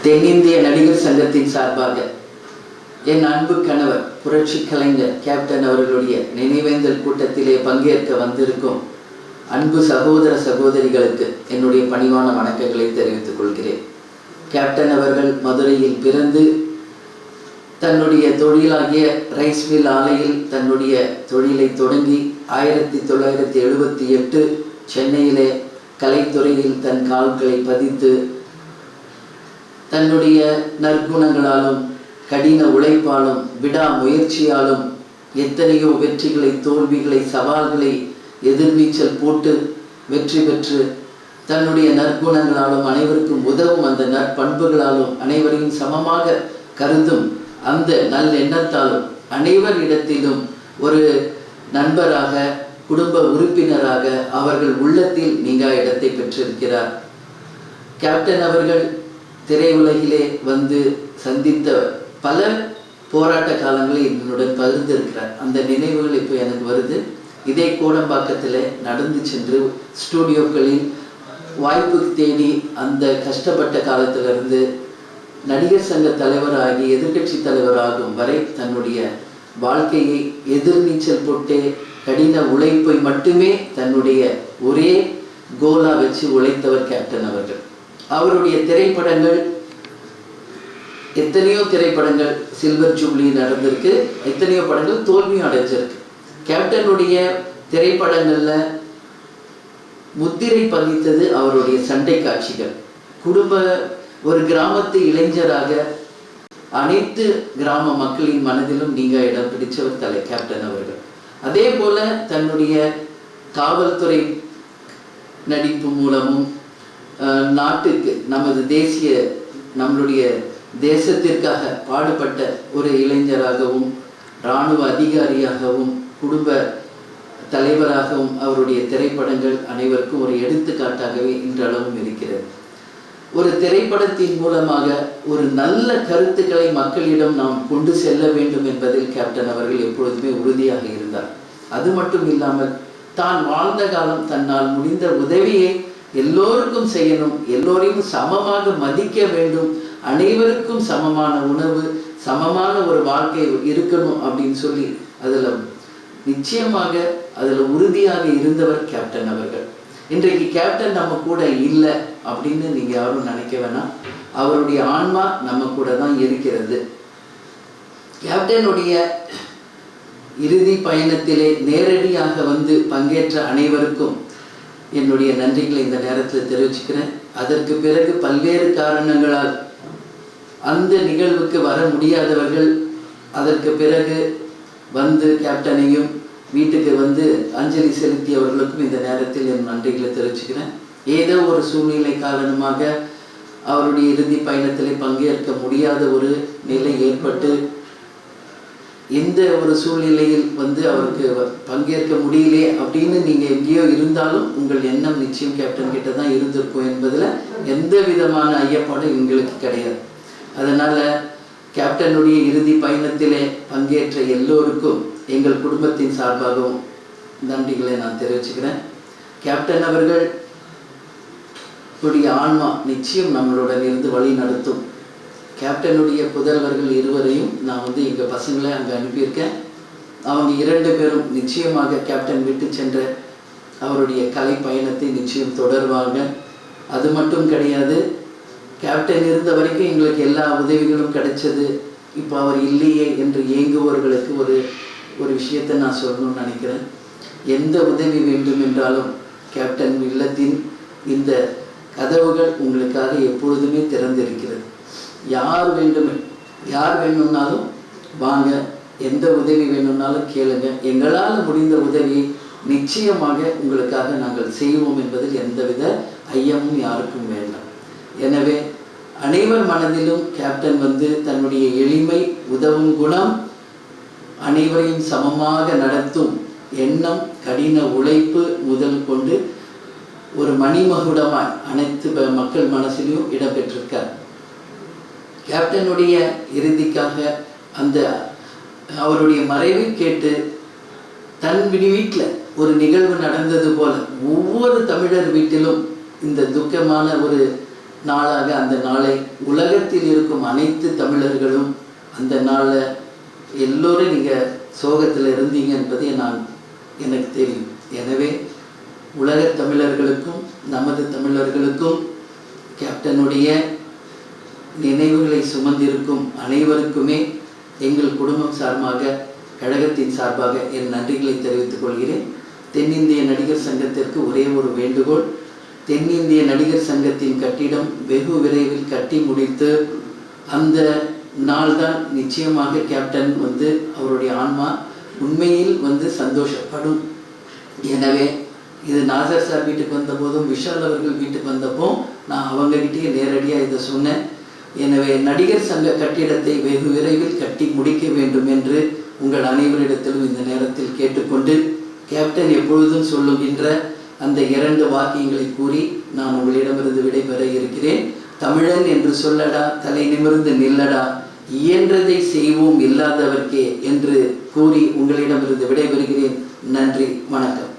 தென்னிந்திய நடிகர் சங்கத்தின் சார்பாக என் அன்பு கணவர் புரட்சி கலைஞர் கேப்டன் அவர்களுடைய நினைவேந்தல் கூட்டத்திலே பங்கேற்க வந்திருக்கும் அன்பு சகோதர சகோதரிகளுக்கு என்னுடைய பணிவான வணக்கங்களை தெரிவித்துக் கொள்கிறேன். கேப்டன் அவர்கள் மதுரையில் பிறந்து தன்னுடைய தொழிலாகிய ரைஸ் மில் ஆலையில் தன்னுடைய தொழிலை தொடங்கி 1978 சென்னையிலே கலைத்துறையில் தன் கால்களை பதித்து தன்னுடைய நற்குணங்களாலும் கடின உழைப்பாலும் விடாமுயற்சியாலும் எத்தனையோ வெற்றிகளை தோல்விகளை சவால்களை எதிர்நீச்சல் போட்டு வெற்றி பெற்று தன்னுடைய நற்குணங்களாலும் அனைவருக்கும் உதவும் அந்த நற்பண்புகளாலும் அனைவரையும் சமமாக கருதும் அந்த நல்லெண்ணத்தாலும் அனைவரிடத்திலும் ஒரு நண்பராக குடும்ப உறுப்பினராக அவர்கள் உள்ளத்தில் நீங்கா இடத்தை பெற்றிருக்கிறார். கேப்டன் அவர்கள் திரையுலகிலே வந்து சந்தித்த பல போராட்ட காலங்களை என்னுடன் பகிர்ந்திருக்கிறார். அந்த நினைவுகள் இப்போ எனக்கு வருது. இதே கோடம்பாக்கத்தில் நடந்து சென்று ஸ்டூடியோக்களில் வாய்ப்பு தேடி அந்த கஷ்டப்பட்ட காலத்திலிருந்து நடிகர் சங்க தலைவராகி எதிர்கட்சி தலைவராகும் வரை தன்னுடைய வாழ்க்கையை எதிர்நீச்சல் போட்டே கடின உழைப்பை மட்டுமே தன்னுடைய ஒரே கோலா வச்சு உழைத்தவர் கேப்டன் அவர்கள். அவருடைய திரைப்படங்கள் எத்தனையோ திரைப்படங்கள் சில்வர் ஜூப்ளி நடந்திருக்கு, எத்தனையோ படங்கள் தோல்வியும் அடைஞ்சிருக்கு. கேப்டனுடைய திரைப்படங்கள்ல முத்திரை பதித்தது அவருடைய சண்டை காட்சிகள். ஒரு கிராமத்து இளைஞராக அனைத்து கிராம மக்களின் மனதிலும் நீங்க இடம் பிடிச்சவர் கேப்டன் அவர்கள். அதே போல தன்னுடைய காவல்துறை நடிப்பு மூலமும் நாட்டுக்கு நம்மளுடைய தேசத்திற்காக பாடுபட்ட ஒரு இளைஞராகவும் இராணுவ அதிகாரியாகவும் குடும்ப தலைவராகவும் அவருடைய திரைப்படங்கள் அனைவருக்கும் ஒரு எடுத்துக்காட்டாகவே இன்றளவும் இருக்கிறது. ஒரு திரைப்படத்தின் மூலமாக ஒரு நல்ல கருத்துக்களை மக்களிடம் நாம் கொண்டு செல்ல வேண்டும் என்பதில் கேப்டன் அவர்கள் எப்பொழுதுமே உறுதியாக இருந்தார். அது மட்டும் இல்லாமல் தான் வாழ்ந்த காலம் தன்னால் முடிந்த உதவியை எல்லோருக்கும் செய்யணும், எல்லோரையும் சமமாக மதிக்க வேண்டும், அனைவருக்கும் சமமான உணவு சமமான ஒரு வாழ்க்கை இருக்கணும் அப்படின்னு சொல்லி நிச்சயமாக உறுதியாக இருந்தவர் கேப்டன் அவர்கள். இன்றைக்கு கேப்டன் நம்ம கூட இல்லை அப்படின்னு நீங்க யாரும் நினைக்க வேணாம். அவருடைய ஆன்மா நம்ம கூட தான் இருக்கிறது. கேப்டனுடைய இறுதி பயணத்திலே நேரடியாக வந்து பங்கேற்ற அனைவருக்கும் என்னுடைய நன்றிகளை இந்த நேரத்தில் தெரிவிச்சுக்கிறேன். அதற்கு பிறகு பல்வேறு காரணங்களால் அந்த நிகழ்வுக்கு வர முடியாதவர்கள் அதற்கு பிறகு வந்து கேப்டனையும் வீட்டுக்கு வந்து அஞ்சலி செலுத்தியவர்களுக்கும் இந்த நேரத்தில் என் நன்றிகளை தெரிவிச்சுக்கிறேன். ஏதோ ஒரு சூழ்நிலை காரணமாக அவருடைய இறுதி பயணத்தில் பங்கேற்க முடியாத ஒரு நிலை ஏற்பட்டு எந்த ஒரு சூழ்நிலையில் வந்து அவருக்கு பங்கேற்க முடியலே அப்படின்னு நீங்க எங்கேயோ இருந்தாலும் உங்கள் எண்ணம் நிச்சயம் கேப்டன் கிட்ட தான் இருந்திருக்கும் என்பதில் எந்த விதமான ஐயப்பாடும் எங்களுக்கு கிடையாது. அதனால கேப்டனுடைய இறுதி பயணத்திலே பங்கேற்ற எல்லோருக்கும் எங்கள் குடும்பத்தின் சார்பாகவும் நன்றிகளை நான் தெரிவிச்சுக்கிறேன். கேப்டன் அவர்கள் ஆன்மா நிச்சயம் நம்மளுடன் இருந்து வழி நடத்தும். கேப்டனுடைய புதல்வர்கள் இருவரையும் நான் வந்து எங்கள் பசங்களை அங்கே அனுப்பியிருக்கேன். அவங்க 2 பேரும் நிச்சயமாக கேப்டன் விட்டு சென்ற அவருடைய கலை பயணத்தை நிச்சயம் தொடர்வாங்க. அது மட்டும் கிடையாது, கேப்டன் இருந்த வரைக்கும் எங்களுக்கு எல்லா உதவிகளும் கிடைச்சது. இப்போ அவர் இல்லையே என்று ஏங்குபவர்களுக்கு ஒரு விஷயத்தை நான் சொல்லணும்னு நினைக்கிறேன். எந்த உதவி வேண்டும் என்றாலும் கேப்டன் இல்லத்தின் இந்த கதவுகள் உங்களுக்காக எப்பொழுதுமே திறந்திருக்கிறது. யார் வேணும்னாலும் வாங்க, எந்த உதவி வேணும்னாலும் கேளுங்க. எங்களால் முடிந்த உதவியை நிச்சயமாக உங்களுக்காக நாங்கள் செய்வோம் என்பதில் எந்தவித ஐயமும் யாருக்கும் வேண்டாம். எனவே அனைவர் மனதிலும் கேப்டன் வந்து தன்னுடைய எளிமை, உதவும் குணம், அனைவரையும் சமமாக நடத்தும் எண்ணம், கடின உழைப்பு முதல் கொண்டு ஒரு மணிமகுடமாய் அனைத்து மக்கள் மனசிலும் இடம்பெற்றிருக்கார். கேப்டனுடைய இறுதிக்காக அவருடைய மறைவை கேட்டு தன் வீட்டில் ஒரு நிகழ்வு நடந்தது போல ஒவ்வொரு தமிழர் வீட்டிலும் இந்த துக்கமான ஒரு நாளாக அந்த நாளை உலகத்தில் இருக்கும் அனைத்து தமிழர்களும் அந்த நாளில் எல்லோரும் நீங்கள் சோகத்தில் இருந்தீங்க என்பதை எனக்கு தெரியும். எனவே உலக தமிழர்களுக்கும் நமது தமிழர்களுக்கும் கேப்டனுடைய நினைவுகளை சுமந்திருக்கும் அனைவருக்குமே எங்கள் குடும்பம் சார்பாக, கழகத்தின் சார்பாக என் நன்றிகளை தெரிவித்துக் கொள்கிறேன். தென்னிந்திய நடிகர் சங்கத்திற்கு ஒரே ஒரு வேண்டுகோள், தென்னிந்திய நடிகர் சங்கத்தின் கட்டிடம் வெகு விரைவில் கட்டி முடித்து அந்த நாள்தான் நிச்சயமாக கேப்டன் அவருடைய ஆன்மா உண்மையில் சந்தோஷப்படும். எனவே இது நாசர் சார் வீட்டுக்கு வந்தபோதும் விஷால் அவர்கள் வீட்டுக்கு வந்தப்போ நான் அவங்ககிட்டயே நேரடியாக இதை சொன்னேன். எனவே நடிகர் சங்க கட்டிடத்தை வெகு விரைவில் கட்டி முடிக்க வேண்டும் என்று உங்கள் அனைவரிடத்திலும் இந்த நேரத்தில் கேட்டுக்கொண்டு, கேப்டன் எப்பொழுதும் சொல்லுகின்ற அந்த 2 வாக்கியங்களை கூறி நான் உங்களிடமிருந்து விடைபெற இருக்கிறேன். தமிழன் என்று சொல்லடா, தலை நிமிர்ந்து நில்லடா, இயன்றதை செய்வோம் இல்லாதவர்க்கே என்று கூறி உங்களிடமிருந்து விடைபெறுகிறேன். நன்றி, வணக்கம்.